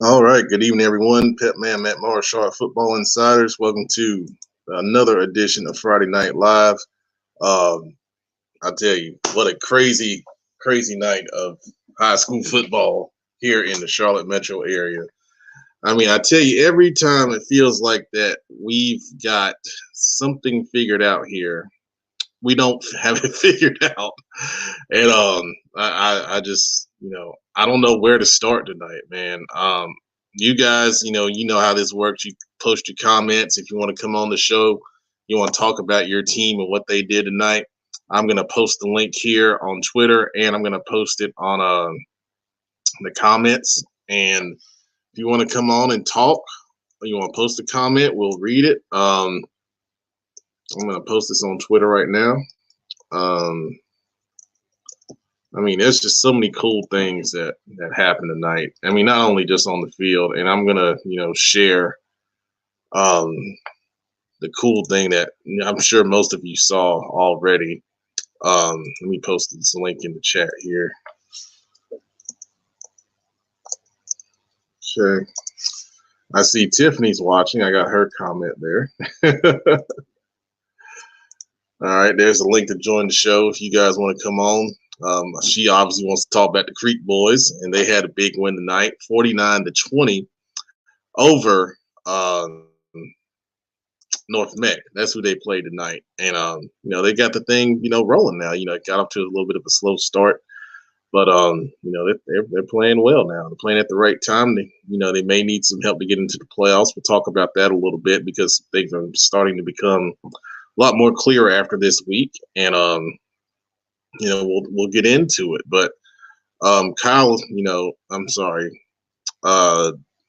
All right. Good evening, everyone. Pep Man Matt Marshall, Football Insiders. Welcome to another edition of Friday Night Live. Um, I tell you, what a crazy, crazy night of high school football here in the Charlotte metro area. I mean, I tell you, every time it feels like that we've got something figured out here. We don't have it figured out, and I just I don't know where to start tonight, man. You guys, you know how this works. You post your comments if you want to come on the show. You want to talk about your team and what they did tonight. I'm gonna post the link here on Twitter, and I'm gonna post it on the comments. And if you want to come on and talk, or you want to post a comment, we'll read it. I'm gonna post this on Twitter right now. Um, I mean, there's just so many cool things that happened tonight. I mean, not only just on the field, and I'm gonna, share um, the cool thing that I'm sure most of you saw already. Let me post this link in the chat here. Okay. I see Tiffany's watching. I got her comment there. All right, there's a link to join the show if you guys want to come on. She obviously wants to talk about the Creek Boys, and they had a big win tonight, 49-20 over North Meck. That's who they played tonight, and they got the thing rolling now. It got off to a little bit of a slow start, but they're playing well now. They're playing at the right time. They may need some help to get into the playoffs. We'll talk about that a little bit because things are starting to become a lot more clear after this week, and we'll get into it. But Kyle, I'm sorry,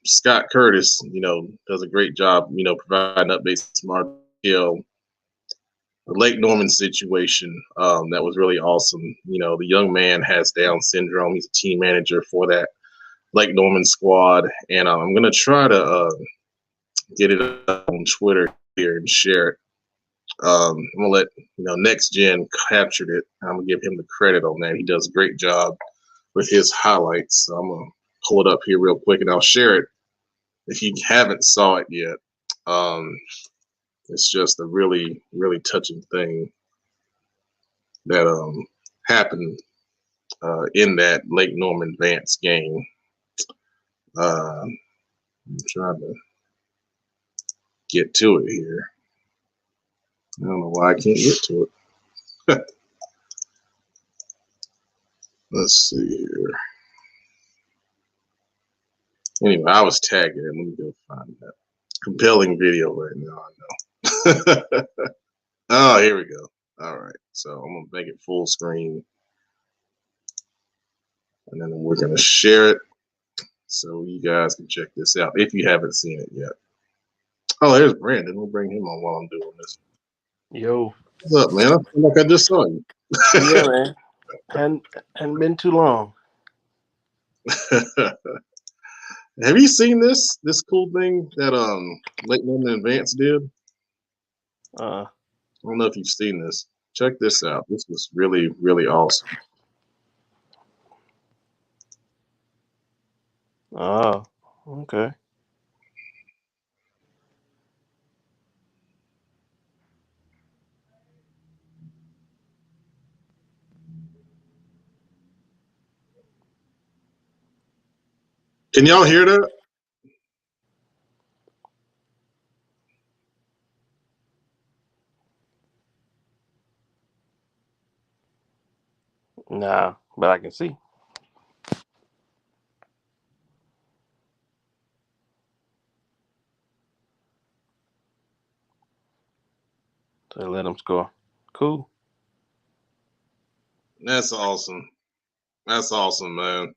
Scott Curtis, does a great job, providing updates from our the Lake Norman situation. That was really awesome. The young man has Down syndrome. He's a team manager for that Lake Norman squad, and I'm gonna try to get it up on Twitter here and share it. I'm gonna let Next Gen captured it. I'm gonna give him the credit on that. He does a great job with his highlights. So I'm gonna pull it up here real quick and I'll share it if you haven't saw it yet. It's just a really, really touching thing that happened in that Lake Norman Vance game. I'm trying to get to it here. I don't know why I can't get to it. Let's see here. Anyway, I was tagging it. Let me go find that. Compelling video right now, I know. Oh, here we go. All right. So I'm going to make it full screen. And then we're going to share it so you guys can check this out if you haven't seen it yet. Oh, there's Brandon. We'll bring him on while I'm doing this. Yo. What's up, man? I feel like I just saw you. Yeah, man. Hadn't been too long. Have you seen this cool thing that Lake Norman Advance did? I don't know if you've seen this. Check this out. This was really, really awesome. Oh, okay. Can y'all hear that? Nah, but I can see. So let them score. Cool. That's awesome. That's awesome, man.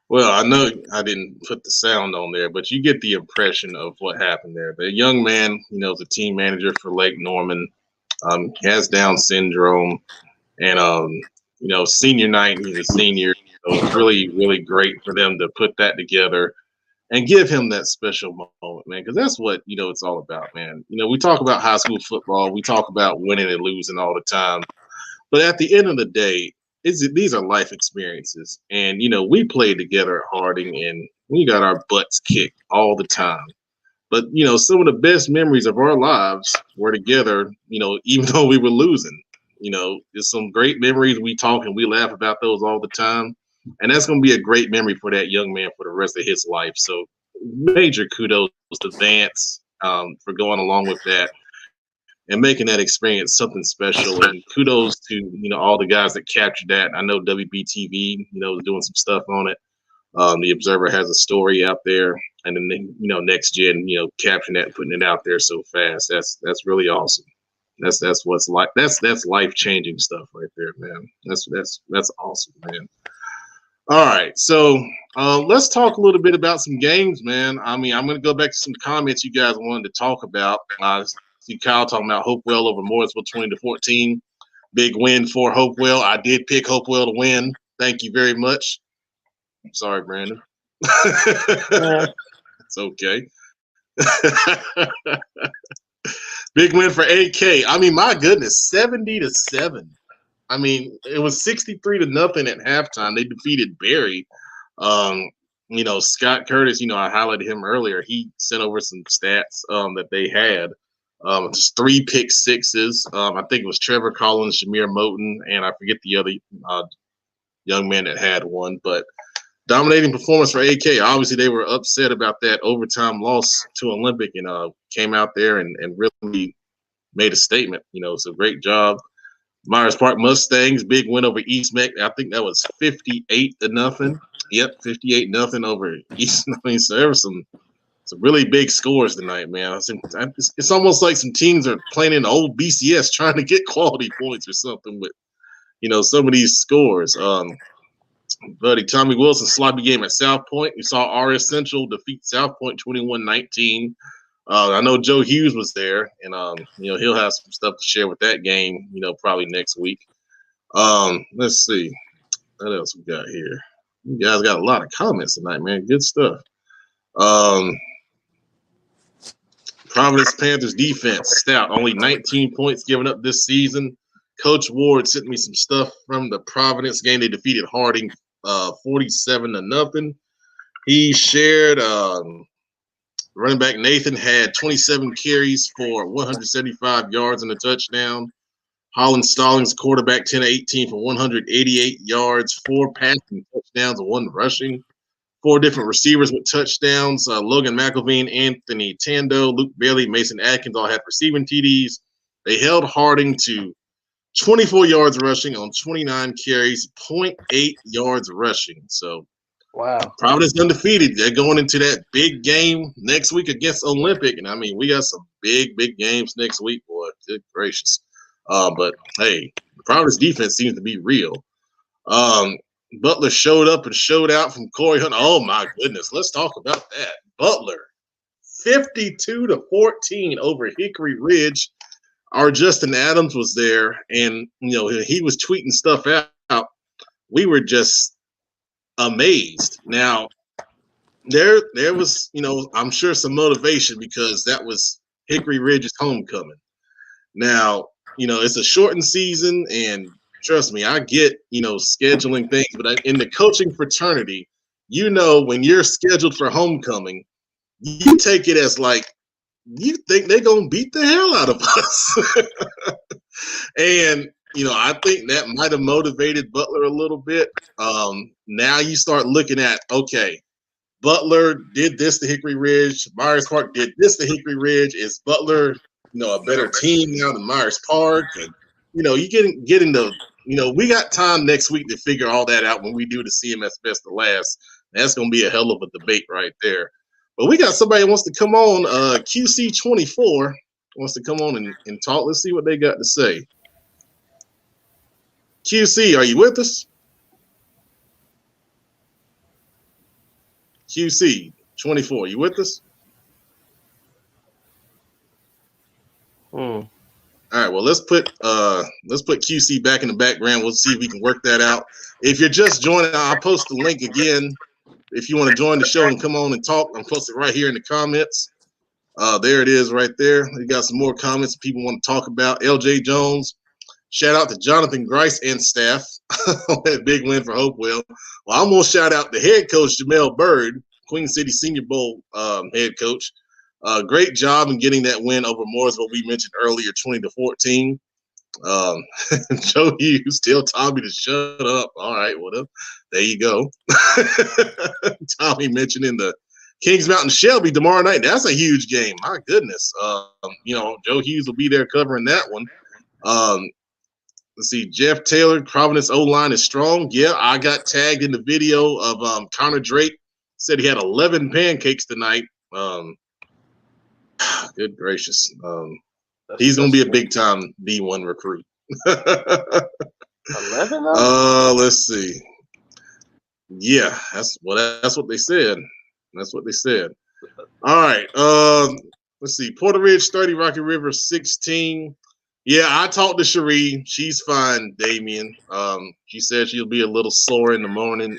Well, I know I didn't put the sound on there, but you get the impression of what happened there. The young man, is a team manager for Lake Norman. He has Down syndrome, and senior night. He's a senior, so it's really, really great for them to put that together and give him that special moment, man, because that's what, it's all about, man. We talk about high school football, we talk about winning and losing all the time, but at the end of the day, these are life experiences. And, we played together at Harding and we got our butts kicked all the time. But, some of the best memories of our lives were together, even though we were losing. There's some great memories. We talk and we laugh about those all the time. And that's going to be a great memory for that young man for the rest of his life. So major kudos to Vance for going along with that and making that experience something special. And kudos to, all the guys that captured that. I know WBTV, is doing some stuff on it. The Observer has a story out there, and then Next Gen, capturing that and putting it out there so fast. That's really awesome. That's what's like. That's life changing stuff right there, man. That's awesome, man. All right, so let's talk a little bit about some games, man. I mean, I'm going to go back to some comments you guys wanted to talk about. See Kyle talking about Hopewell over Mooresville 20-14. Big win for Hopewell. I did pick Hopewell to win. Thank you very much. I'm sorry, Brandon. It's okay. Big win for AK. I mean, my goodness, 70-7. I mean, it was 63-0 at halftime. They defeated Berry. Scott Curtis, I highlighted him earlier. He sent over some stats that they had. Just 3 pick sixes. I think it was Trevor Collins, Jameer Moten, and I forget the other young man that had one. But dominating performance for AK. Obviously, they were upset about that overtime loss to Olympic and came out there and really made a statement. It's a great job. Myers Park Mustangs, big win over East Meck. I think that was 58-0. Yep, 58-0 over East. I mean, so there were some really big scores tonight, man. It's almost like some teams are playing in the old BCS trying to get quality points or something with, some of these scores. Buddy, Tommy Wilson sloppy game at South Point. We saw RS Central defeat South Point 21-19. I know Joe Hughes was there, and he'll have some stuff to share with that game, probably next week. Let's see what else we got here. You guys got a lot of comments tonight, man. Good stuff. Providence Panthers defense stout, only 19 points given up this season. Coach Ward sent me some stuff from the Providence game. They defeated Harding 47-0. He shared running back Nathan had 27 carries for 175 yards and a touchdown. Holland Stallings, quarterback, 10-18 for 188 yards, 4 passing touchdowns and 1 rushing. 4 different receivers with touchdowns. Logan McElveen, Anthony Tando, Luke Bailey, Mason Atkins all had receiving TDs. They held Harding to 24 yards rushing on 29 carries, 0.8 yards rushing. So, wow. Providence undefeated. They're going into that big game next week against Olympic. And, I mean, we got some big games next week, boy. Good gracious. But, hey, Providence defense seems to be real. Butler showed up and showed out from Corey Hunt. Oh, my goodness. Let's talk about that. Butler, 52-14 over Hickory Ridge. Our Justin Adams was there, and, he was tweeting stuff out. We were just amazed. Now, there was, I'm sure some motivation because that was Hickory Ridge's homecoming. Now, it's a shortened season, and trust me, I get, scheduling things, but in the coaching fraternity, when you're scheduled for homecoming, you take it as like, you think they're going to beat the hell out of us. And, I think that might have motivated Butler a little bit. Now you start looking at, okay, Butler did this to Hickory Ridge. Myers Park did this to Hickory Ridge. Is Butler, a better team now than Myers Park? And, you get into, we got time next week to figure all that out when we do the CMS Best of Last. That's going to be a hell of a debate right there. But we got somebody who wants to come on, QC24 wants to come on and talk. Let's see what they got to say. QC, are you with us? QC24, you with us? All right, well, let's put QC back in the background. We'll see if we can work that out. If you're just joining, I'll post the link again if you want to join the show and come on and talk, I'm posted right here in the comments. There it is right there. We got some more comments people want to talk about. LJ Jones, shout out to Jonathan Grice and staff. That big win for Hopewell. Well, I'm going to shout out the head coach, Jamel Bird, Queen City Senior Bowl head coach. Great job in getting that win over Mooresville we mentioned earlier, 20-14. Joe Hughes, tell Tommy to shut up. All right, well, there you go. Tommy mentioning the Kings Mountain Shelby tomorrow night. That's a huge game. My goodness. Joe Hughes will be there covering that one. Let's see. Jeff Taylor, Providence O-line is strong. Yeah, I got tagged in the video of Connor Drake. Said he had 11 pancakes tonight. Good gracious. He's going to be a big-time D1 recruit. 11? Let's see. Yeah, that's what they said. That's what they said. All right. Let's see. Porter Ridge 30, Rocky River 16. Yeah, I talked to Cherie. She's fine, Damien. She said she'll be a little sore in the morning.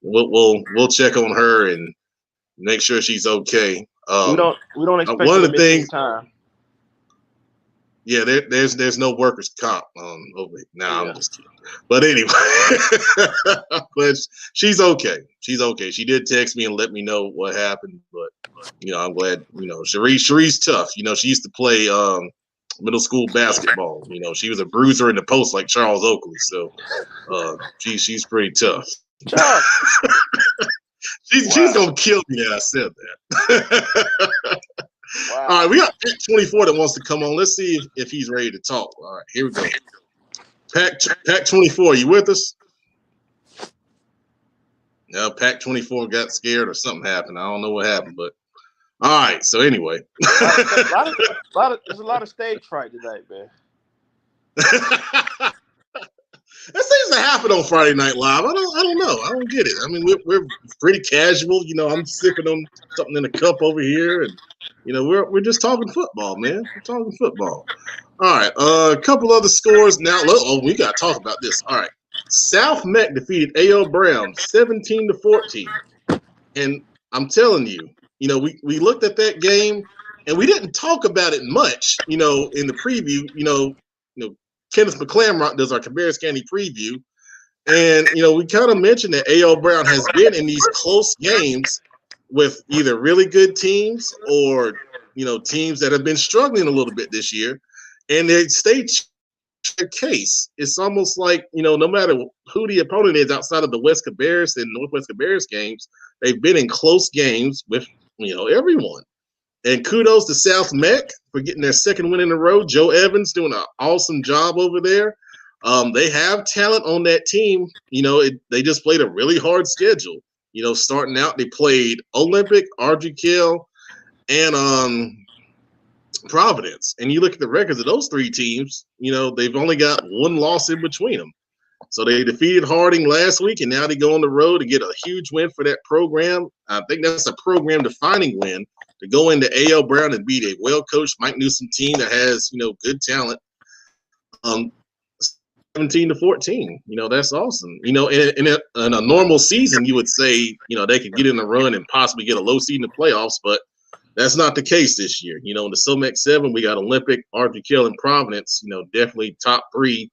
We'll check on her and make sure she's okay. We don't expect one of the things. Time. Yeah, there's no workers' comp over here. Nah, I'm just kidding. But anyway, but she's okay. She's okay. She did text me and let me know what happened. But I'm glad. Cherie's tough. She used to play middle school basketball. She was a bruiser in the post like Charles Oakley. So she's pretty tough. She's gonna kill me that I said that. Wow. All right, we got Pack 24 that wants to come on. Let's see if he's ready to talk. All right, here we go. Pack 24, you with us? No, Pack 24 got scared or something happened. I don't know what happened, but all right. So anyway, there's a lot of stage fright tonight, man. That seems to happen on Friday Night Live. I don't know. I don't get it. I mean, we're pretty casual. I'm sipping on something in a cup over here, and we're just talking football, man. We're talking football. All right. A couple other scores now. We got to talk about this. All right. South Meck defeated A.O. Brown 17-14, and I'm telling you, we looked at that game, and we didn't talk about it much, in the preview. Kenneth McClamrock does our Cabarrus County preview. And, we kind of mentioned that A.O. Brown has been in these close games with either really good teams or, teams that have been struggling a little bit this year. And they stay their case. It's almost like, no matter who the opponent is outside of the West Cabarrus and Northwest Cabarrus games, they've been in close games with, everyone. And kudos to South Meck for getting their second win in a row. Joe Evans doing an awesome job over there. They have talent on that team. They just played a really hard schedule. Starting out, they played Olympic, RGKL, and Providence. And you look at the records of those three teams, they've only got one loss in between them. So they defeated Harding last week, and now they go on the road to get a huge win for that program. I think that's a program-defining win to go into A.O. Brown and beat a well-coached Mike Newsom team that has, good talent. 17-14, that's awesome. In a normal season, you would say, they could get in a run and possibly get a low seed in the playoffs, but that's not the case this year. In the SOMEC 7, we got Olympic, RGKL, and Providence, definitely top three.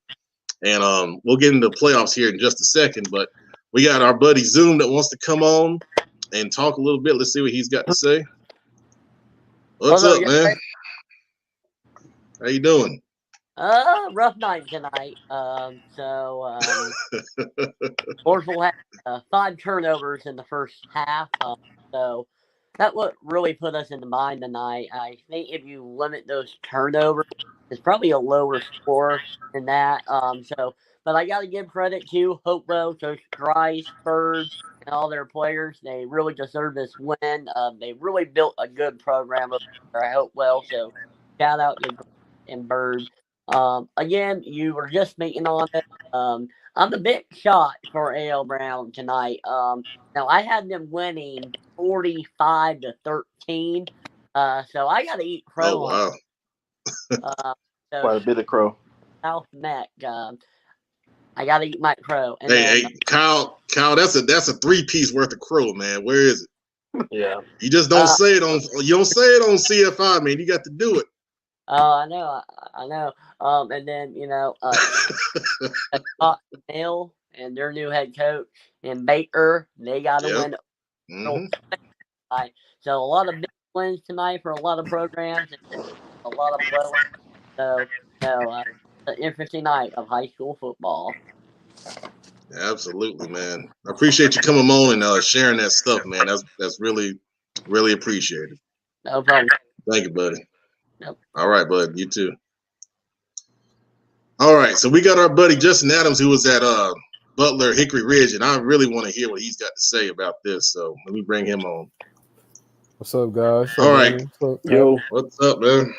And we'll get into the playoffs here in just a second, but we got our buddy Zoom that wants to come on and talk a little bit. Let's see what he's got to say. What's up, man? How you doing? Rough night tonight. Mooresville had 5 turnovers in the first half. So that what really put us in the mind tonight. I think if you limit those turnovers, it's probably a lower score than that. But I got to give credit to Hopewell, Coach Grice, Bird, and all their players. They really deserve this win. They really built a good program over there at Hopewell. So shout out to Grice and Bird. Again, you were just speaking on it. I'm a big shot for A.L. Brown tonight. Now I had them winning 45-13. So I got to eat crow. Oh, wow. Quite a bit of crow. South Meck. I gotta eat my crow. And Hey, Kyle, that's a 3-piece worth of crow, man. Where is it? Yeah. You just don't say it on CFI, man. You got to do it. Oh, I know. And then Neil and their new head coach and Baker, they got to win. Mm-hmm. So a lot of big wins tonight for a lot of programs and a lot of blow. So an interesting night of high school football. Absolutely, man. I appreciate you coming on and sharing that stuff, man. That's really, really appreciated. No problem. Thank you, buddy. Yep. All right, bud. You too. All right, so we got our buddy Justin Adams, who was at Butler Hickory Ridge, and I really want to hear what he's got to say about this. So let me bring him on. What's up, guys? All right. Yo. What's up, man?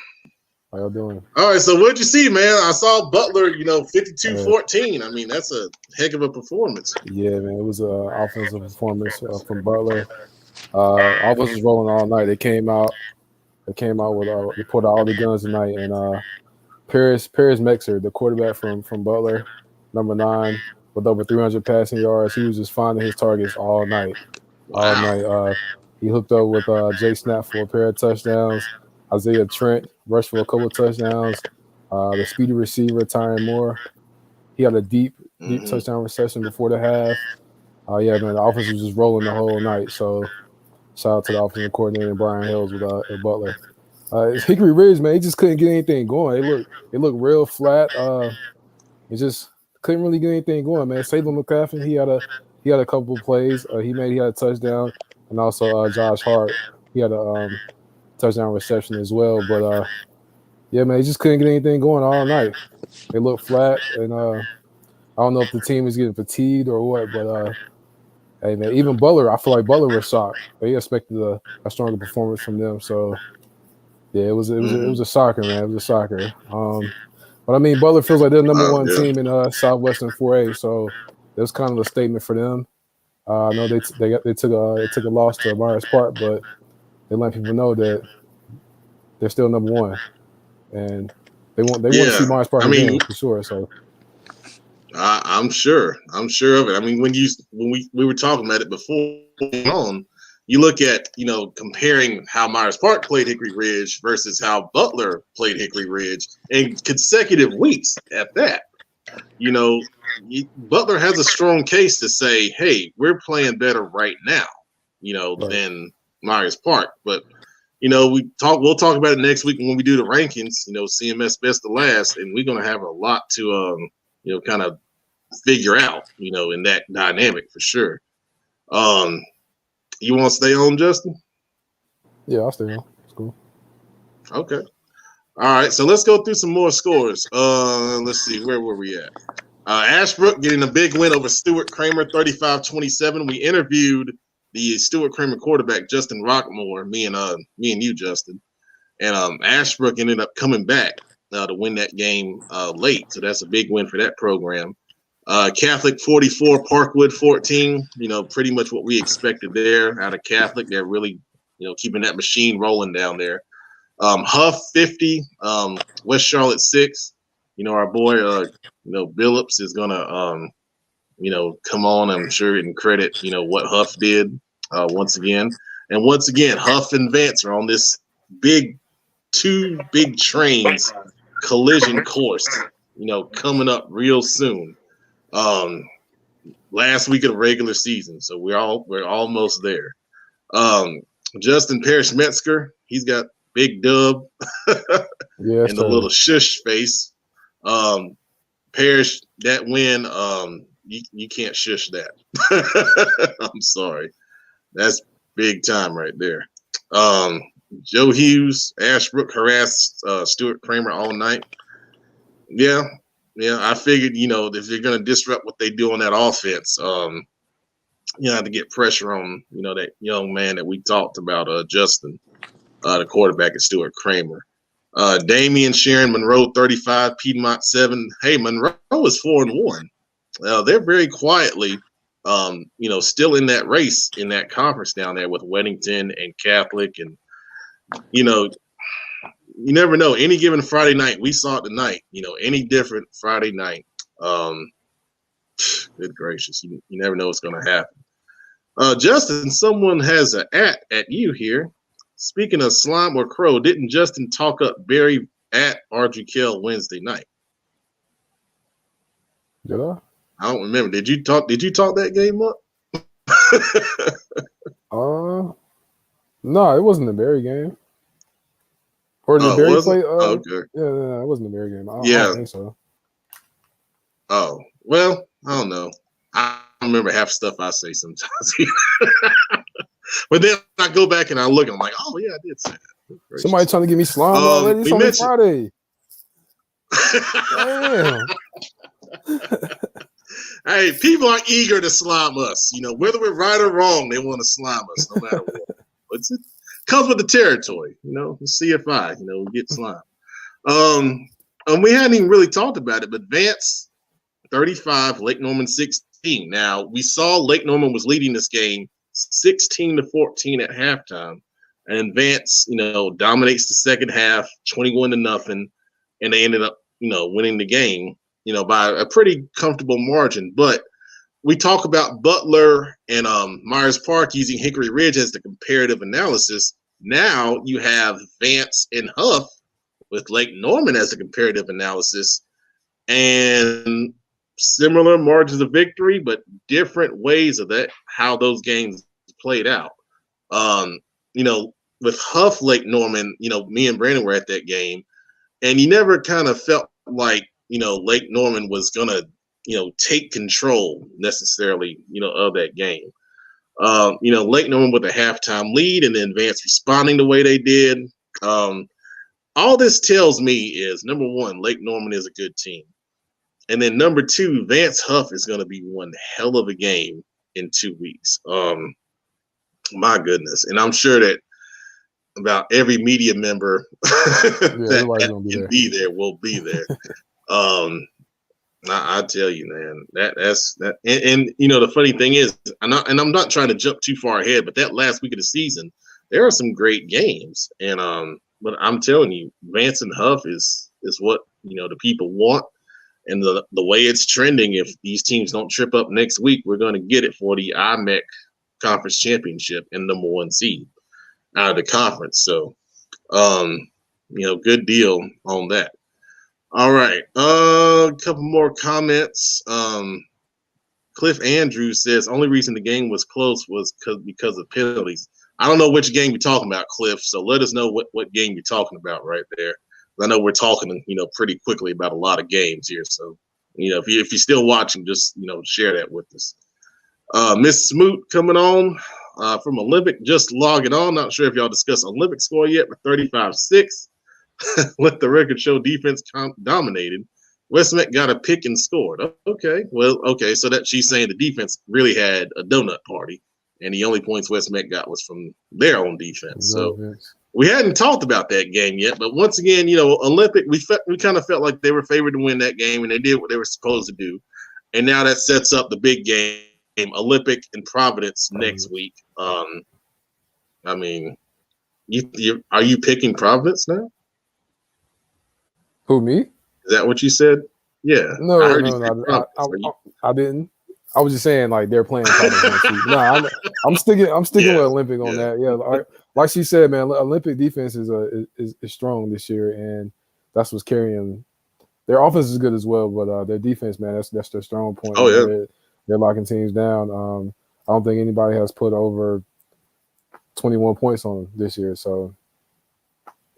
How y'all doing? All right, so what'd you see, man? I saw Butler, 52-14. I mean, that's a heck of a performance. Yeah, man, it was an offensive performance from Butler. Offense was rolling all night. They came out with they pulled out all the guns tonight, and Paris Mexer, the quarterback from Butler, number 9, with over 300 passing yards. He was just finding his targets all night. Wow. He hooked up with Jay Snap for a pair of touchdowns. Isaiah Trent rushed for a couple of touchdowns. The speedy receiver, Tyron Moore, he had a deep touchdown reception before the half. Yeah, man, the offense was just rolling the whole night. So shout out to the offensive coordinator, Brian Hills with Butler. Hickory Ridge, man, he just couldn't get anything going. They look real flat. He just couldn't really get anything going, man. Salem McCaffrey, he had a couple of plays. He had a touchdown, and also Josh Hart, he had a touchdown reception as well. But yeah, man, he just couldn't get anything going all night. They look flat, and I don't know if the team is getting fatigued or what, but hey, man, even Butler, I feel like Butler was shocked. They expected a stronger performance from them. So yeah, it was a shocker, man. It was a shocker. But I mean, Butler feels like they're the number one team in Southwestern 4A, so it was kind of a statement for them. I know they took a loss to Myers Park, but they let people know that they're still number one, and they want to see Myers Park again for sure. So I'm sure of it. I mean, when we were talking about it before you look at comparing how Myers Park played Hickory Ridge versus how Butler played Hickory Ridge in consecutive weeks. At that, Butler has a strong case to say, hey, we're playing better right now, than Myers Park. But we'll talk about it next week when we do the rankings. CMS best of last, and we're gonna have a lot to kind of figure out, in that dynamic for sure. You want to stay on, Justin? Yeah, I'll stay on. It's cool. Okay. All right, so let's go through some more scores. Let's see, where were we at? Ashbrook getting a big win over Stuart Kramer, 35-27. We interviewed the Stuart Kramer quarterback, Justin Rockmore, me and you, Justin. And Ashbrook ended up coming back to win that game late. So that's a big win for that program. Catholic 44, Parkwood 14, pretty much what we expected there out of Catholic. They're really, keeping that machine rolling down there. Huff 50, West Charlotte 6. Our boy, Billups is going to, come on, I'm sure, and credit, what Huff did once again. And once again, Huff and Vance are on this two big trains collision course, coming up real soon. Last week of the regular season, so we're almost there. Justin Parrish Metzger, he's got big dub and a little shush face. Parrish, that win, you can't shush that. I'm sorry, that's big time right there. Joe Hughes, Ashbrook harassed Stuart Kramer all night. Yeah, I figured, if you're going to disrupt what they do on that offense, have to get pressure on, that young man that we talked about, Justin, the quarterback at Stuart Kramer. Damian Sharon Monroe, 35, Piedmont 7. Hey, Monroe is 4-1. They're very quietly, still in that race, in that conference down there with Weddington and Catholic. And, you never know. Any given Friday night, we saw it tonight, any different Friday night. Good gracious, you never know what's going to happen. Justin, someone has an at you here. Speaking of slime or crow, didn't Justin talk up Barry at RGKL Wednesday night? Did I? I don't remember. Did you talk that game up? No, it wasn't the Barry game. Or did Barry play? Okay. Yeah, it wasn't the Barry game. I don't think so. Oh, well, I don't know. I don't remember half stuff I say sometimes. But then I go back and I look, I'm like, oh, yeah, I did say that. Somebody trying to give me slime already? It's only Friday. Damn. Hey, people are eager to slime us. You know, whether we're right or wrong, they want to slime us no matter what. It comes with the territory, you know, the CFI, you know, we get slime. And we hadn't even really talked about it, but Vance, 35, Lake Norman 16. Now, we saw Lake Norman was leading this game 16-14 at halftime. And Vance, you know, dominates the second half, 21-0, and they ended up, you know, winning the game, you know, by a pretty comfortable margin. But we talk about Butler and Myers Park using Hickory Ridge as the comparative analysis. Now you have Vance and Huff with Lake Norman as the comparative analysis, and similar margins of victory, but different ways of that, how those games played out. You know, with Huff Lake Norman, you know, me and Brandon were at that game, and you never kind of felt like, you know, Lake Norman was going to, you know, take control necessarily, you know, of that game. You know, Lake Norman with a halftime lead and then Vance responding the way they did. All this tells me is, number one, Lake Norman is a good team. And then number two, Vance Huff is going to be one hell of a game in 2 weeks. My goodness. And I'm sure that about every media member that can be there will be there. I tell you, man, that's that. And you know, the funny thing is, I'm not trying to jump too far ahead, but that last week of the season, there are some great games. And but I'm telling you, Vance and Huff is what, you know, the people want. And the way it's trending, if these teams don't trip up next week, we're going to get it for the IMEC Conference Championship and number 1 seed out of the conference. So, you know, good deal on that. All right. A couple more comments. Cliff Andrews says, only reason the game was close was because of penalties. I don't know which game you're talking about, Cliff. So let us know what game you're talking about right there. I know we're talking, you know, pretty quickly about a lot of games here. So, you know, if you're still watching, just, you know, share that with us. Miss Smoot coming on from Olympic, just logging on. Not sure if y'all discussed Olympic score yet, but 35-6. Let the record show defense dominated. Westmead got a pick and scored. Okay, well, okay, so that she's saying the defense really had a donut party, and the only points Westmead got was from their own defense. So we hadn't talked about that game yet, but once again, you know, Olympic, we kind of felt like they were favored to win that game, and they did what they were supposed to do. And now that sets up the big game, Olympic and Providence next week. I mean, are you picking Providence now? Who, me? Is that what you said? Yeah. No, I didn't. I was just saying, like, they're playing Providence next week. No, I'm sticking with Olympic on that. Yeah, like she said, man, Olympic defense is strong this year, and that's what's carrying. Their offense is good as well, but their defense, man, that's their strong point. Oh yeah, they're locking teams down. I don't think anybody has put over 21 points on them this year. So,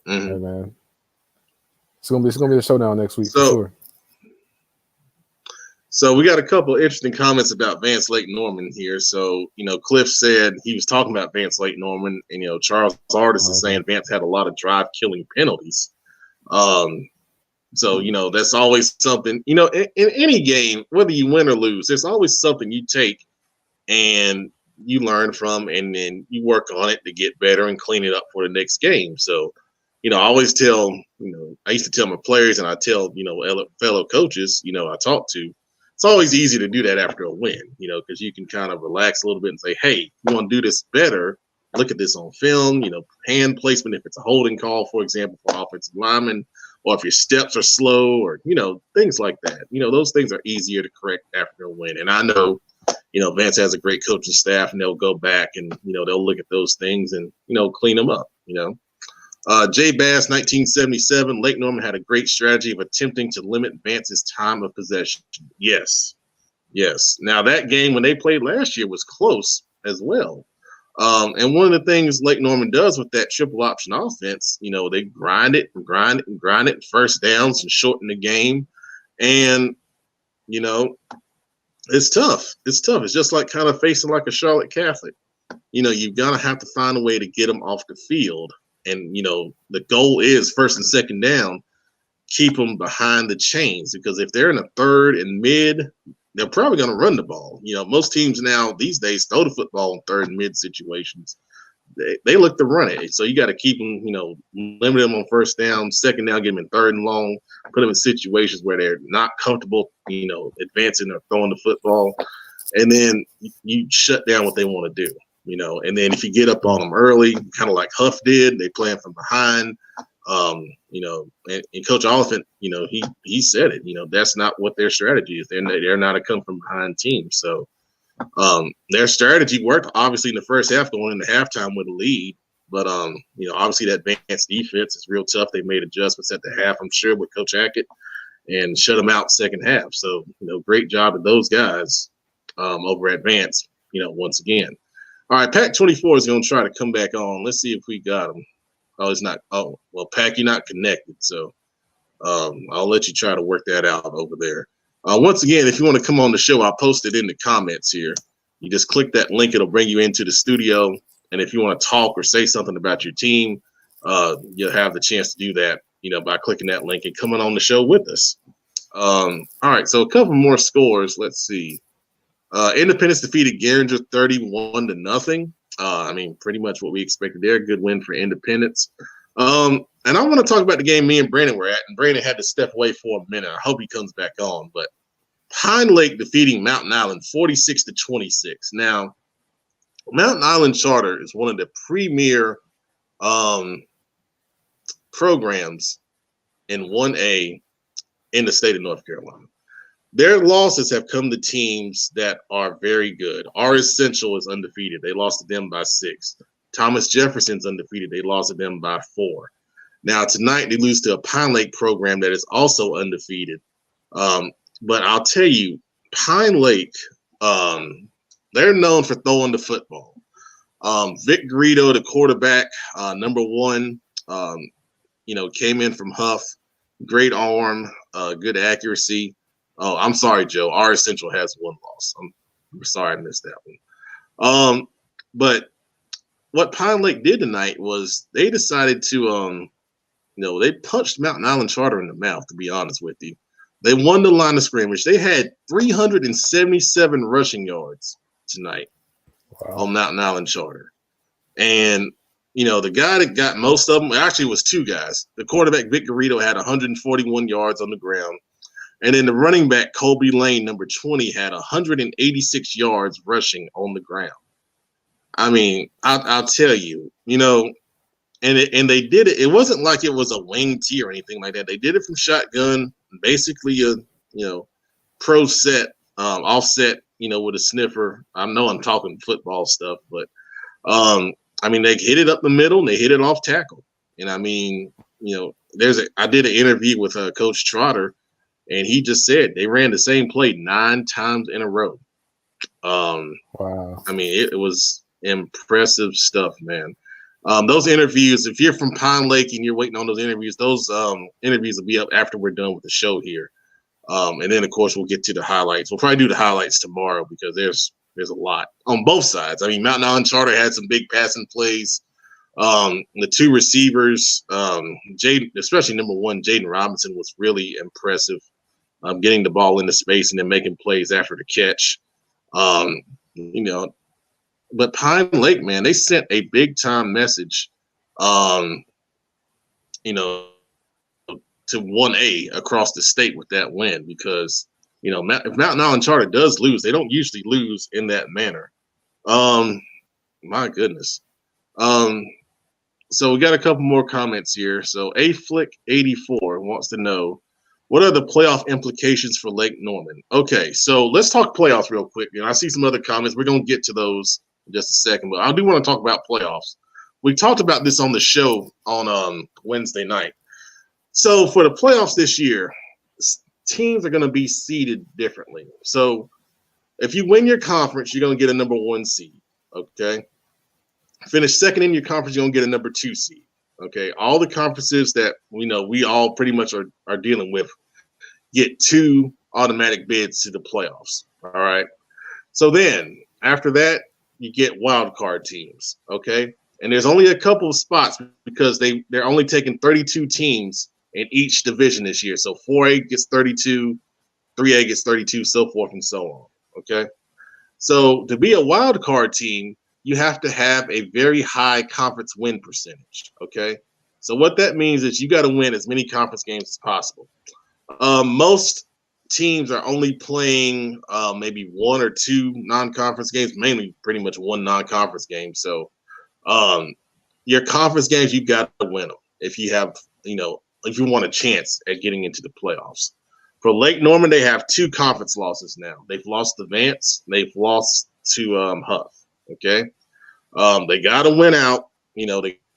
yeah, man, it's gonna be a showdown next week for sure. So we got a couple of interesting comments about Vance Lake Norman here. So, you know, Cliff said he was talking about Vance Lake Norman, and, you know, Charles Artis is saying Vance had a lot of drive-killing penalties. So, you know, that's always something, you know, in any game, whether you win or lose, there's always something you take and you learn from, and then you work on it to get better and clean it up for the next game. So, you know, I always tell, you know, I used to tell my players, and I tell, you know, fellow coaches, you know, I talk to, it's always easy to do that after a win, you know, because you can kind of relax a little bit and say, hey, you want to do this better, look at this on film, you know, hand placement, if it's a holding call, for example, for offensive linemen, or if your steps are slow, or things like that. Those things are easier to correct after a win. And I know, Vance has a great coaching staff, and they'll go back and they'll look at those things and clean them up. Jay Bass, 1977. Lake Norman had a great strategy of attempting to limit Vance's time of possession. Yes. Now that game when they played last year was close as well. And one of the things Lake Norman does with that triple option offense, they grind it, first downs and shorten the game. And, it's tough. It's just like kind of facing like a Charlotte Catholic. You're going to have to find a way to get them off the field. And, the goal is first and second down, keep them behind the chains, because if they're in a third and mid, they're probably going to run the ball. Most teams now these days throw the football in third and mid situations. They look to run it. So you got to keep them, limit them on first down, second down, get them in third and long, put them in situations where they're not comfortable, advancing or throwing the football. And then you shut down what they want to do, and then if you get up on them early, kind of like Huff did, they play them from behind. And Coach Oliphant, he said it, that's not what their strategy is. They're not a come from behind team. So their strategy worked obviously in the first half, going into halftime with a lead. But obviously that Vance defense is real tough. They made adjustments at the half, I'm sure, with Coach Hackett, and shut them out second half. So great job of those guys over at Vance. Once again. All right, Pack 24 is going to try to come back on. Let's see if we got him. Oh, it's not. Oh, well, Pack, you're not connected. So I'll let you try to work that out over there. Once again, if you want to come on the show, I'll post it in the comments here. You just click that link. It'll bring you into the studio. And if you want to talk or say something about your team, you'll have the chance to do that, by clicking that link and coming on the show with us. All right, so a couple more scores. Let's see. Independence defeated Garinger 31-0. Pretty much what we expected there. Good win for Independence. And I want to talk about the game me and Brandon were at. And Brandon had to step away for a minute. I hope he comes back on. But Pine Lake defeating Mountain Island 46-26. Now, Mountain Island Charter is one of the premier programs in 1A in the state of North Carolina. Their losses have come to teams that are very good. RS Central is undefeated. They lost to them by 6. Thomas Jefferson's undefeated. They lost to them by 4. Now, tonight, they lose to a Pine Lake program that is also undefeated. But I'll tell you, Pine Lake, they're known for throwing the football. Vic Garrido, the quarterback, number 1, came in from Huff. Great arm, good accuracy. Oh, I'm sorry, Joe. RS Central has 1 loss. I'm sorry I missed that one. But what Pine Lake did tonight was they decided to, they punched Mountain Island Charter in the mouth, to be honest with you. They won the line of scrimmage. They had 377 rushing yards tonight on Mountain Island Charter. And, the guy that got most of them, actually was 2 guys. The quarterback, Vic Garrido, had 141 yards on the ground. And then the running back, Colby Lane, number 20, had 186 yards rushing on the ground. I'll tell you, and they did it. It wasn't like it was a wing tee or anything like that. They did it from shotgun, basically a, pro set, offset, with a sniffer. I know I'm talking football stuff, but they hit it up the middle and they hit it off tackle. And I did an interview with Coach Trotter. And he just said they ran the same play 9 times in a row. Wow. It was impressive stuff, man. Those interviews, if you're from Pine Lake and you're waiting on those interviews will be up after we're done with the show here. And then, of course, we'll get to the highlights. We'll probably do the highlights tomorrow because there's a lot on both sides. Mountain Island Charter had some big passing plays. The 2 receivers, especially number 1, Jaden Robinson, was really impressive. Getting the ball into space and then making plays after the catch. But Pine Lake, man, they sent a big time message, to 1A across the state with that win because, if Mountain Island Charter does lose, they don't usually lose in that manner. My goodness. So we got a couple more comments here. So A Flick 84. wants to know, what are the playoff implications for Lake Norman? Okay, so let's talk playoffs real quick. I see some other comments. We're going to get to those in just a second, but I do want to talk about playoffs. We talked about this on the show on Wednesday night. So for the playoffs this year, teams are going to be seeded differently. So if you win your conference, you're going to get a number 1 seed, okay? Finish second in your conference, you're going to get a number 2 seed, okay? All the conferences that we all pretty much are dealing with get 2 automatic bids to the playoffs, all right? So then after that, you get wild card teams, okay? And there's only a couple of spots because they're only taking 32 teams in each division this year. So 4A gets 32, 3A gets 32, so forth and so on, okay? So to be a wild card team, you have to have a very high conference win percentage, okay? So what that means is you got to win as many conference games as possible. Most teams are only playing maybe 1 or 2 non-conference games, mainly pretty much 1 non-conference game. So your conference games, you got to win them if you have, if you want a chance at getting into the playoffs. For Lake Norman, they have 2 conference losses now. They've lost to Vance. They've lost to Huff. Okay, they got to win out. They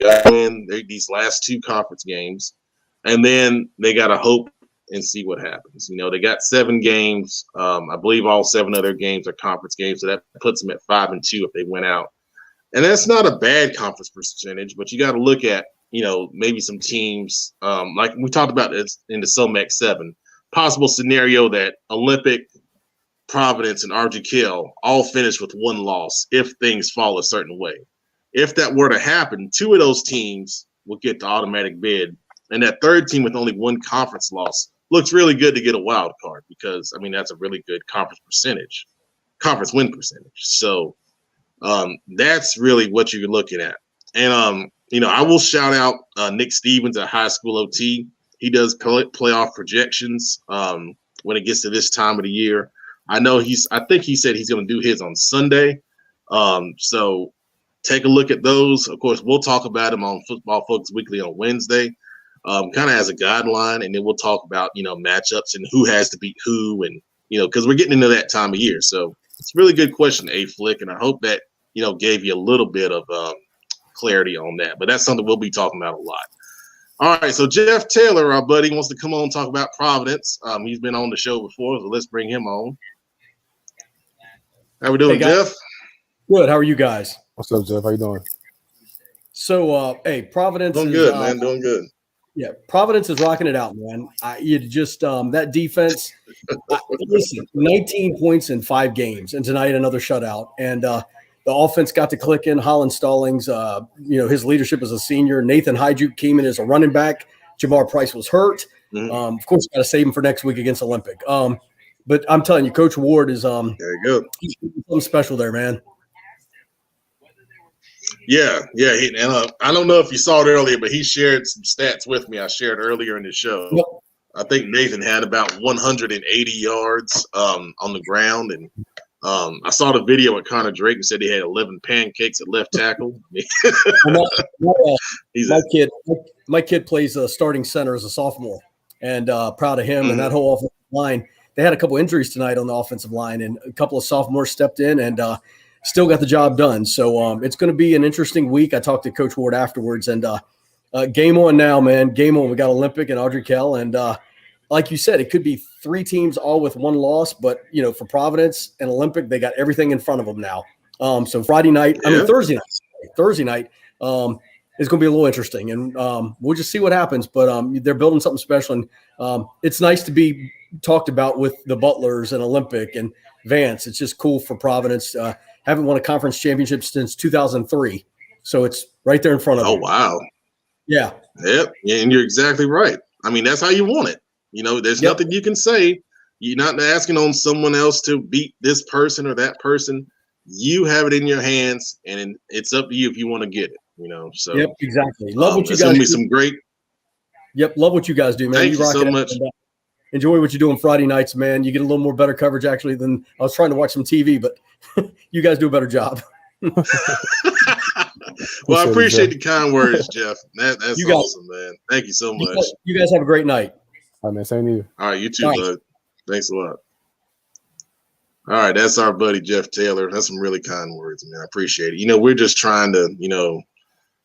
got to win these last 2 conference games, and then they got to hope and see what happens. They got 7 games. I believe all 7 of their games are conference games, so that puts them at 5-2 if they win out. And that's not a bad conference percentage, but you got to look at maybe some teams like we talked about this in the SOMEX 7. Possible scenario that Olympic, Providence, and RGKL all finish with 1 loss if things fall a certain way. If that were to happen, 2 of those teams will get the automatic bid, and that third team with only 1 conference loss looks really good to get a wild card because, that's a really good conference win percentage. So that's really what you're looking at. And, I will shout out Nick Stevens at High School OT. He does playoff projections when it gets to this time of the year. I think he said he's going to do his on Sunday. So take a look at those. Of course, we'll talk about them on Football Focus Weekly on Wednesday, kind of as a guideline. And then we'll talk about, matchups and who has to beat who. And, because we're getting into that time of year. So it's a really good question, A-Flick. And I hope that, gave you a little bit of clarity on that. But that's something we'll be talking about a lot. All right, so Jeff Taylor, our buddy, wants to come on and talk about Providence. He's been on the show before, so let's bring him on. How we doing, Jeff? Good. How are you guys? What's up, Jeff? How you doing? So, Providence doing good, man. Doing good. Yeah, Providence is rocking it out, man. You just that defense. Listen, 19 points in 5 games, and tonight another shutout. And the offense got to click in. Holland Stallings, his leadership as a senior. Nathan Hyjuk came in as a running back. Jamar Price was hurt. Mm-hmm. Of course, got to save him for next week against Olympic. But I'm telling you, Coach Ward is there you go. He's doing something special there, man. Yeah. And I don't know if you saw it earlier, but he shared some stats with me. I shared earlier in the show. Yep. I think Nathan had about 180 yards on the ground, and I saw the video with Connor Drake and said he had 11 pancakes at left tackle. My kid plays starting center as a sophomore, and proud of him. Mm-hmm. And that whole offensive line. They had a couple injuries tonight on the offensive line, and a couple of sophomores stepped in and still got the job done. So it's going to be an interesting week. I talked to Coach Ward afterwards, and game on now, man. Game on. We got Olympic and Ardrey-Kell, and like you said, it could be 3 teams all with 1 loss, but for Providence and Olympic, they got everything in front of them now. So Thursday night is going to be a little interesting, and we'll just see what happens. But they're building something special, and it's nice to be talked about with the Butlers and Olympic and Vance. It's just cool for Providence. Haven't won a conference championship since 2003, so it's right there in front of them. Oh, wow. Yeah. Yep, and you're exactly right. That's how you want it. There's nothing you can say. You're not asking on someone else to beat this person or that person. You have it in your hands, and it's up to you if you want to get it. So yep, exactly. Love what you it's guys gonna be do. some great. Yep, love what you guys do, man. Thank you rock so it much. And, enjoy what you do on Friday nights, man. You get a little more better coverage actually than I was trying to watch some TV, but you guys do a better job. Well, I it, appreciate Jeff. the kind words, Jeff. That's You guys- awesome, man. Thank you so much. You guys have a great night. All right, man. Same to you. All right, you too, Thanks. bud. Thanks a lot. All right, that's our buddy Jeff Taylor. That's some really kind words, man. I appreciate it. We're just trying to,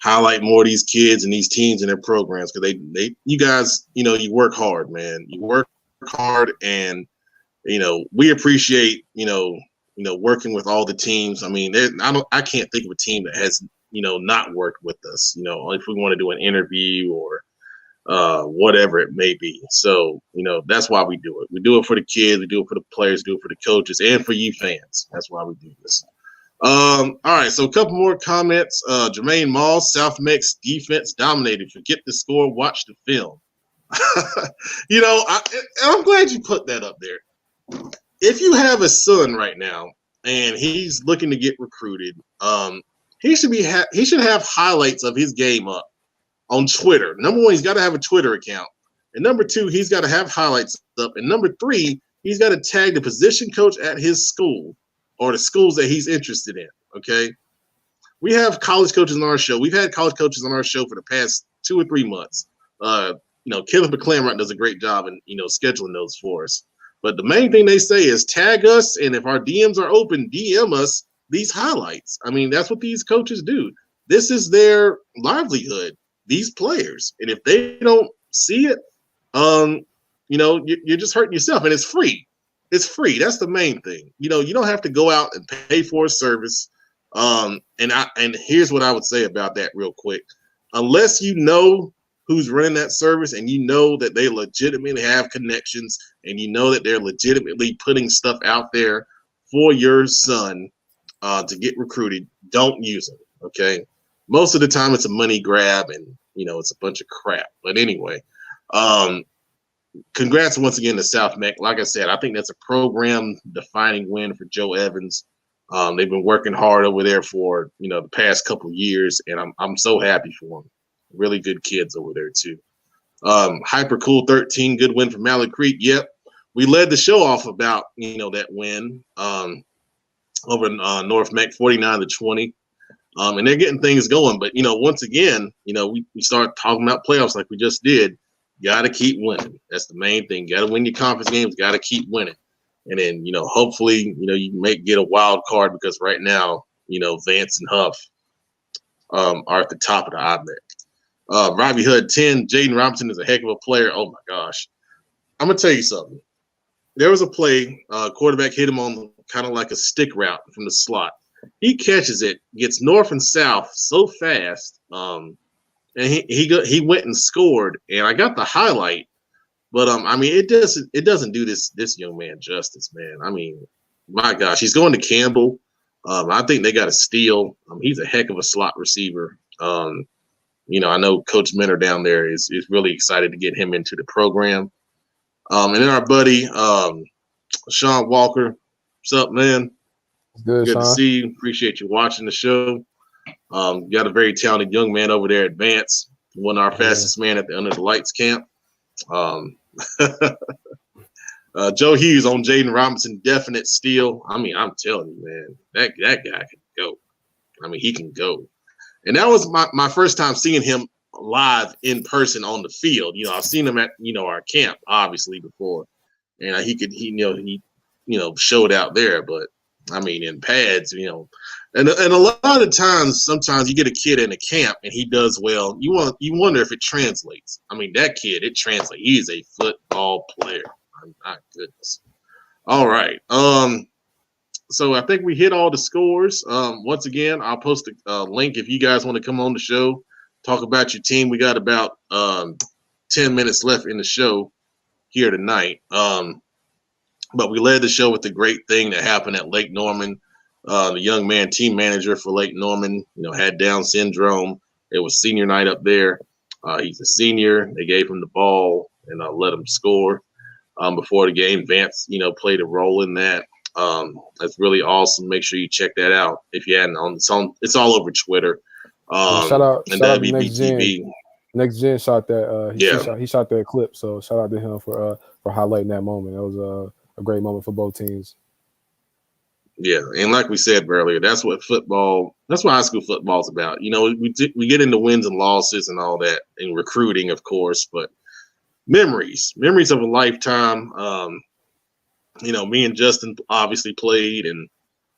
highlight more of these kids and these teams and their programs because you guys, you work hard, man. You work hard, and we appreciate, working with all the teams. I mean, I can't think of a team that has, not worked with us. If we want to do an interview or whatever it may be. So, that's why we do it. We do it for the kids, we do it for the players, do it for the coaches, and for you fans. That's why we do this. All right, so a couple more comments. Jermaine Moss, South Mex defense dominated. Forget the score, watch the film. I'm glad you put that up there. If you have a son right now and he's looking to get recruited, he should have highlights of his game up on Twitter. Number one, he's got to have a Twitter account. And number two, he's got to have highlights up. And number three, he's got to tag the position coach at his school or the schools that he's interested in, okay? We have college coaches on our show. We've had college coaches on our show for the past 2 or 3 months. Kenneth McClamrott does a great job in, scheduling those for us. But the main thing they say is tag us, and if our DMs are open, DM us these highlights. I mean, that's what these coaches do. This is their livelihood, these players. And if they don't see it, you're just hurting yourself, and it's free. It's free. That's the main thing. You don't have to go out and pay for a service. And here's what I would say about that real quick. Unless you know who's running that service and you know that they legitimately have connections and you know that they're legitimately putting stuff out there for your son to get recruited, don't use them, okay? Most of the time it's a money grab and, it's a bunch of crap. But anyway, congrats once again to South Meck. Like I said, I think that's a program-defining win for Joe Evans. They've been working hard over there for the past couple of years, and I'm so happy for them. Really good kids over there too. Hyper Cool 13, good win from Mallard Creek. Yep, we led the show off about that win over in North Meck, 49-20. And they're getting things going. But once again, we start talking about playoffs like we just did. Got to keep winning. That's the main thing. Got to win your conference games. Got to keep winning. And then, hopefully, you may get a wild card because right now, Vance and Huff are at the top of the IMEC. Robbie Hood 10. Jaden Robinson is a heck of a player. Oh my gosh. I'm gonna tell you something. There was a play, quarterback hit him on kind of like a stick route from the slot. He catches it, gets north and south so fast, and he went and scored. And I got the highlight, but it doesn't do this young man justice, man. I mean, my gosh, he's going to Campbell. I think they got a steal. He's a heck of a slot receiver. I know Coach Minter down there is really excited to get him into the program. And then our buddy Sean Walker, what's up, man? Good to Sean. see you. Appreciate you watching the show. Got a very talented young man over there at Vance, one of our fastest man at the Under the Lights camp. Joe Hughes on Jaden Robinson, definite steal. I'm telling you, man, that guy can go. He can go. And that was my first time seeing him live in person on the field. I've seen him at our camp obviously before, and he showed out there. But in pads, and a lot of times, sometimes you get a kid in a camp and he does well. You wonder if it translates. That kid, it translates. He is a football player. My goodness. All right. So I think we hit all the scores. Once again, I'll post a link if you guys want to come on the show, talk about your team. We got about 10 minutes left in the show here tonight. But we led the show with the great thing that happened at Lake Norman. The young man, team manager for Lake Norman, had Down syndrome. It was senior night up there. He's a senior. They gave him the ball and let him score before the game. Vance, played a role in that. That's really awesome. Make sure you check that out if you hadn't. It's all over Twitter. Shout out and to WBTV. Next Gen shot that. He shot that clip. So shout out to him for highlighting that moment. That was a great moment for both teams. Yeah, and like we said earlier, that's what high school football is about. You know, we get into wins and losses and all that, and recruiting, of course, but memories of a lifetime. You know, me and Justin obviously played, and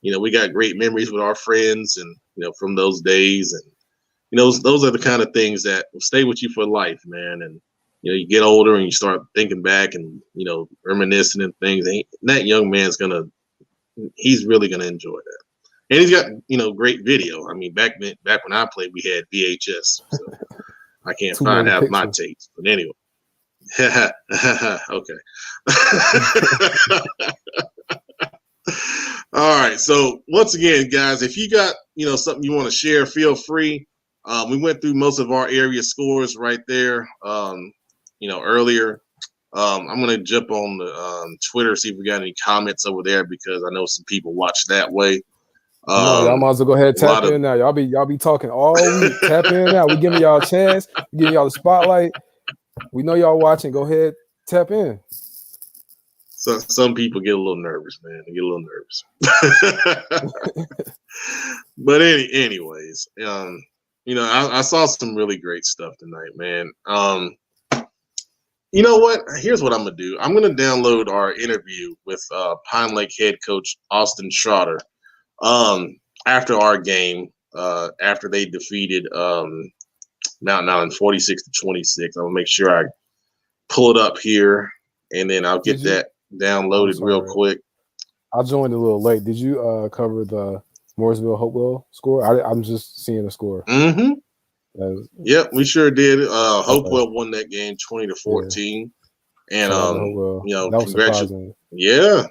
you know, we got great memories with our friends, and you know, from those days, and you know, those are the kind of things that will stay with you for life, man. And you know, you get older and you start thinking back and you know, reminiscing and things. And that young man's he's really gonna enjoy that. And he's got, you know, great video. I mean, back when I played, we had VHS. So I can't find half my tapes. But anyway. Okay. All right. So once again, guys, if you got, you know, something you want to share, feel free. We went through most of our area scores right there, you know, earlier. I'm going to jump on the Twitter, see if we got any comments over there, because I know some people watch that way. Y'all might as well go ahead and tap in now. Y'all be talking all week. Tap in now. We giving y'all a chance. We giving y'all the spotlight. We know y'all watching. Go ahead, tap in. So some people get a little nervous, man. They get a little nervous. But anyways, you know, I saw some really great stuff tonight, man. You know what? Here's what I'm gonna do. I'm gonna download our interview with Pine Lake head coach Austin Schroeder after our game, after they defeated Mountain Island 46-26. I'm gonna make sure I pull it up here, and then I'll get that downloaded real quick. I joined a little late. Did you cover the Mooresville Hopewell score? I'm just seeing the score. Mm-hmm. Yep, we sure did. Hopewell won that game 20-14, and you know, that was surprising. Yeah.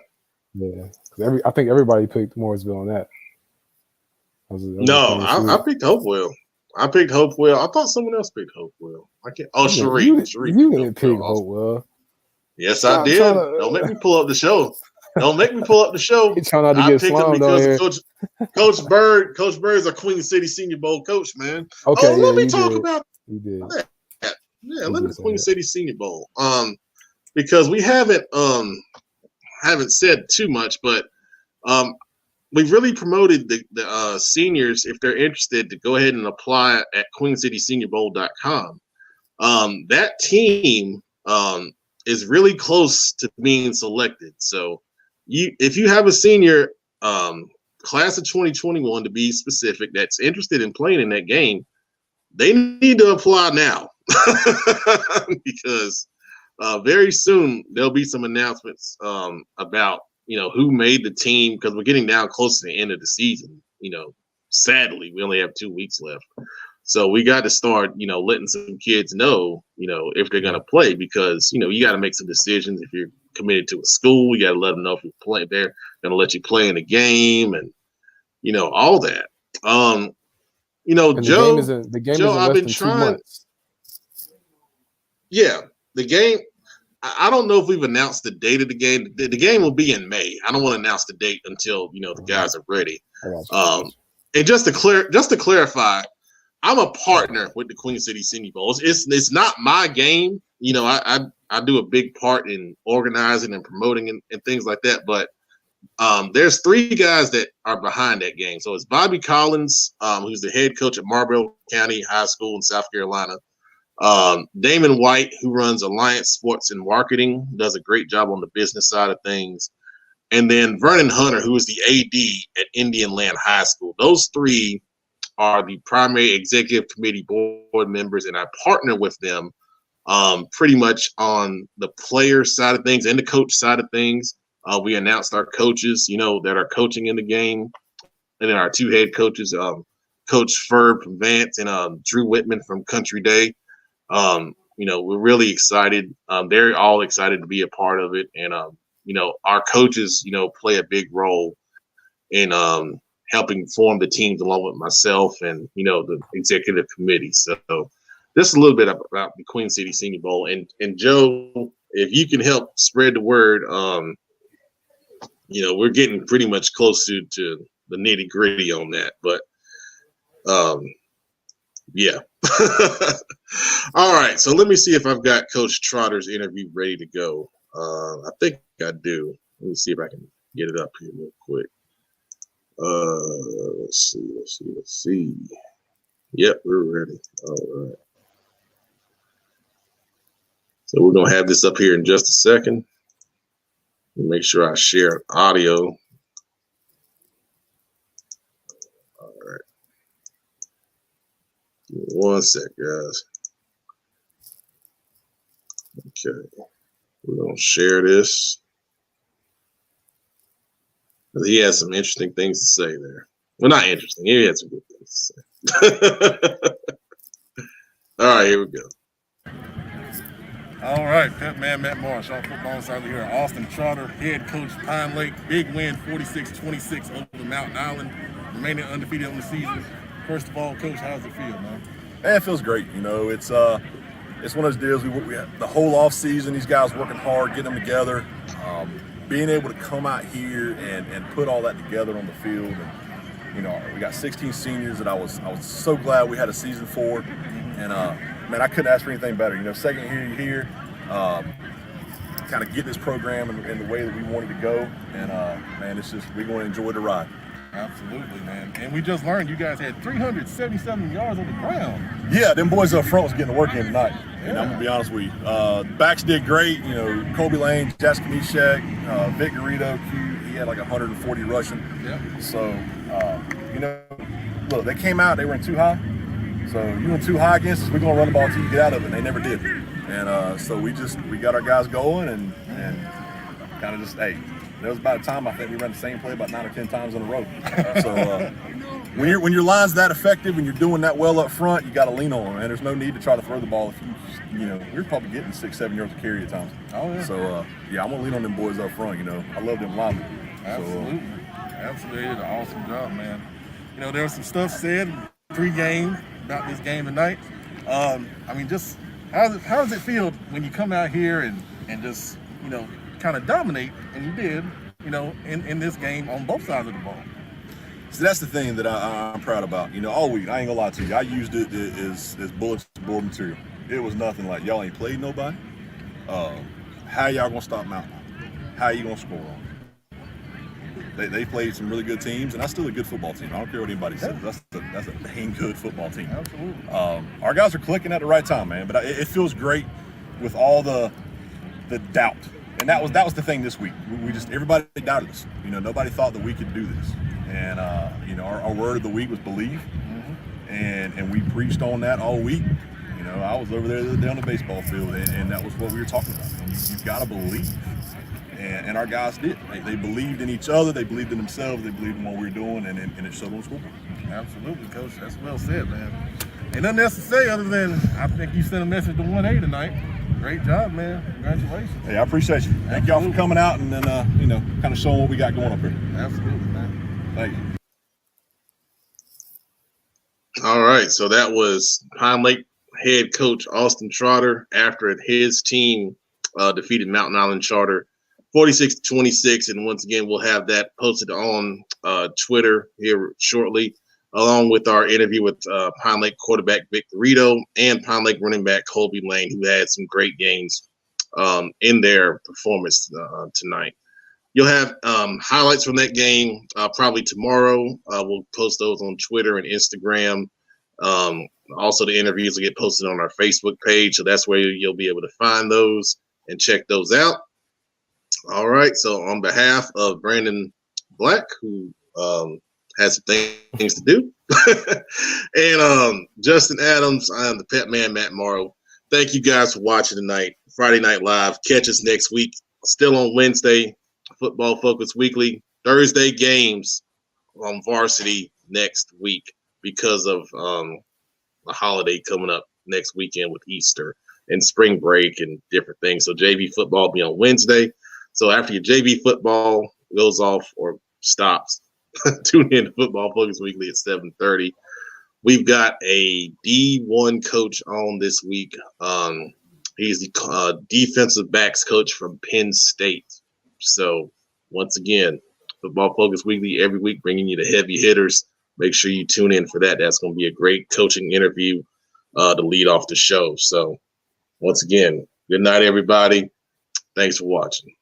I think everybody picked Mooresville on that. I picked Hopewell. I thought someone else picked Hopewell. I can't. Oh, Sharif. You didn't pick Hopewell. Yes, I did. Don't make me pull up the show. Don't make me pull up the show. He's trying not to get slammed on here. Coach Bird is a Queen City Senior Bowl coach, man. Okay, let me talk about that. Yeah, let me Queen City Senior Bowl. Because we haven't said too much, but we've really promoted the seniors, if they're interested, to go ahead and apply at queencityseniorbowl.com. That team is really close to being selected. So if you have a senior class of 2021, to be specific, that's interested in playing in that game, they need to apply now because very soon there'll be some announcements about, you know, who made the team, because we're getting down close to the end of the season. You know, sadly, we only have 2 weeks left. So we got to start, you know, letting some kids know, you know, if they're going to play, because, you know, you got to make some decisions. If you're committed to a school, you got to let them know if you play, they're going to let you play in the game, and, you know, all that. You know, and Joe, the game is in I've been trying. 2 months. Yeah, the game. I don't know if we've announced the date of the game. The game will be in May. I don't want to announce the date until, you know, the guys are ready. And just to clarify, I'm a partner with the Queen City Senior Bowl. It's not my game. You know, I do a big part in organizing and promoting and things like that. But there's 3 guys that are behind that game. So it's Bobby Collins, who's the head coach at Marlboro County High School in South Carolina. Damon White, who runs Alliance Sports and Marketing, does a great job on the business side of things. And then Vernon Hunter, who is the AD at Indian Land High School. Those 3 are the primary executive committee board members, and I partner with them pretty much on the player side of things and the coach side of things. We announced our coaches, you know, that are coaching in the game, and then our 2 head coaches, Coach Ferb from Vance and Drew Whitman from Country Day. You know, we're really excited. They're all excited to be a part of it, and you know, our coaches, you know, play a big role in helping form the teams along with myself and, you know, the executive committee. So just a little bit about the Queen City Senior Bowl. And Joe, if you can help spread the word, you know, we're getting pretty much close to the nitty gritty on that. But yeah. All right. So let me see if I've got Coach Trotter's interview ready to go. I think I do. Let me see if I can get it up here real quick. Let's see. Yep, we're ready. All right. So we're gonna have this up here in just a second. Make sure I share audio. All right. Give me 1 sec, guys. Okay. We're gonna share this. He has some interesting things to say there. Well, not interesting. He had some good things to say. All right, here we go. All right, Pep Man Matt Morris, Charlotte Football Insider here. Austin Trotter, head coach, Pine Lake. Big win, 46-26 over Mountain Island, remaining undefeated on the season. First of all, Coach, how does it feel, man? Man, it feels great. You know, it's one of those deals. We had the whole off season. These guys working hard, getting them together. Being able to come out here and put all that together on the field. And, you know, we got 16 seniors that I was so glad we had a season for. And man, I couldn't ask for anything better. You know, second year here, kind of get this program in the way that we wanted to go. And man, it's just, we're going to enjoy the ride. Absolutely, man. And we just learned you guys had 377 yards on the ground. Yeah, them boys up front was getting the work in tonight. Yeah. And I'm going to be honest with you. Backs did great. You know, Kobe Lane, Josh Kanishak, Vic Garrido, he had like 140 rushing. Yeah. So, You know, look, they came out, they were in too high. So you went too high against us, we're going to run the ball until you get out of it. And they never did. And so we got our guys going and kind of just, hey, there was about a time I think we ran the same play about 9 or 10 times in a row. So when your line's that effective and you're doing that well up front, you got to lean on them. And there's no need to try to throw the ball if you know, we're probably getting 6-7 yards of carry at times. Oh yeah. So yeah, I'm gonna lean on them boys up front. You know, I love them linemen. Absolutely. Absolutely. They did an awesome job, man. You know, there was some stuff said pre-game about this game tonight. I mean, just how does it feel when you come out here and just, you know, kind of dominate, and you did, you know, in this game on both sides of the ball? So that's the thing that I'm proud about. You know, all week, I ain't gonna lie to you, I used it as bulletin board material. It was nothing like, y'all ain't played nobody. How y'all gonna stop Mountain? How you gonna score on? They played some really good teams, and that's still a good football team. I don't care what anybody says. That's a dang good football team. Absolutely. Our guys are clicking at the right time, man. But it feels great with all the doubt, and that was the thing this week. We just, everybody doubted us. You know, nobody thought that we could do this, and you know, our word of the week was believe, and we preached on that all week. You know, I was over there the other day on the baseball field, and that was what we were talking about. And you've got to believe. And our guys did. They believed in each other. They believed in themselves. They believed in what we were doing, and it showed on the scoreboard. Absolutely, Coach. That's well said, man. Ain't nothing else to say other than I think you sent a message to 1A tonight. Great job, man. Congratulations. Hey, I appreciate you. Thank y'all for coming out and then, you know, kind of showing what we got going up here. Absolutely, man. Thank you. All right, so that was Pine Lake head coach Austin Trotter after his team defeated Mountain Island Charter 46-26, and once again we'll have that posted on Twitter here shortly, along with our interview with Pine Lake quarterback Vic Garrido and Pine Lake running back Colby Lane, who had some great games in their performance tonight. You'll have highlights from that game probably tomorrow. We'll post those on Twitter and Instagram. Also, the interviews will get posted on our Facebook page, so that's where you'll be able to find those and check those out. All right, so on behalf of Brandon Black, who has some things to do, and Justin Adams, I am the Pep Man, Matt Morrow. Thank you guys for watching tonight, Friday Night Live. Catch us next week, still on Wednesday, Football Focus Weekly. Thursday games on varsity next week because of a holiday coming up next weekend with Easter and spring break and different things. So JV football will be on Wednesday. So after your JV football goes off or stops, tune in to Football Focus Weekly at 7:30. We've got a D1 coach on this week. He's the defensive backs coach from Penn State. So once again, Football Focus Weekly every week, bringing you the heavy hitters. Make sure you tune in for that. That's going to be a great coaching interview to lead off the show. So once again, good night, everybody. Thanks for watching.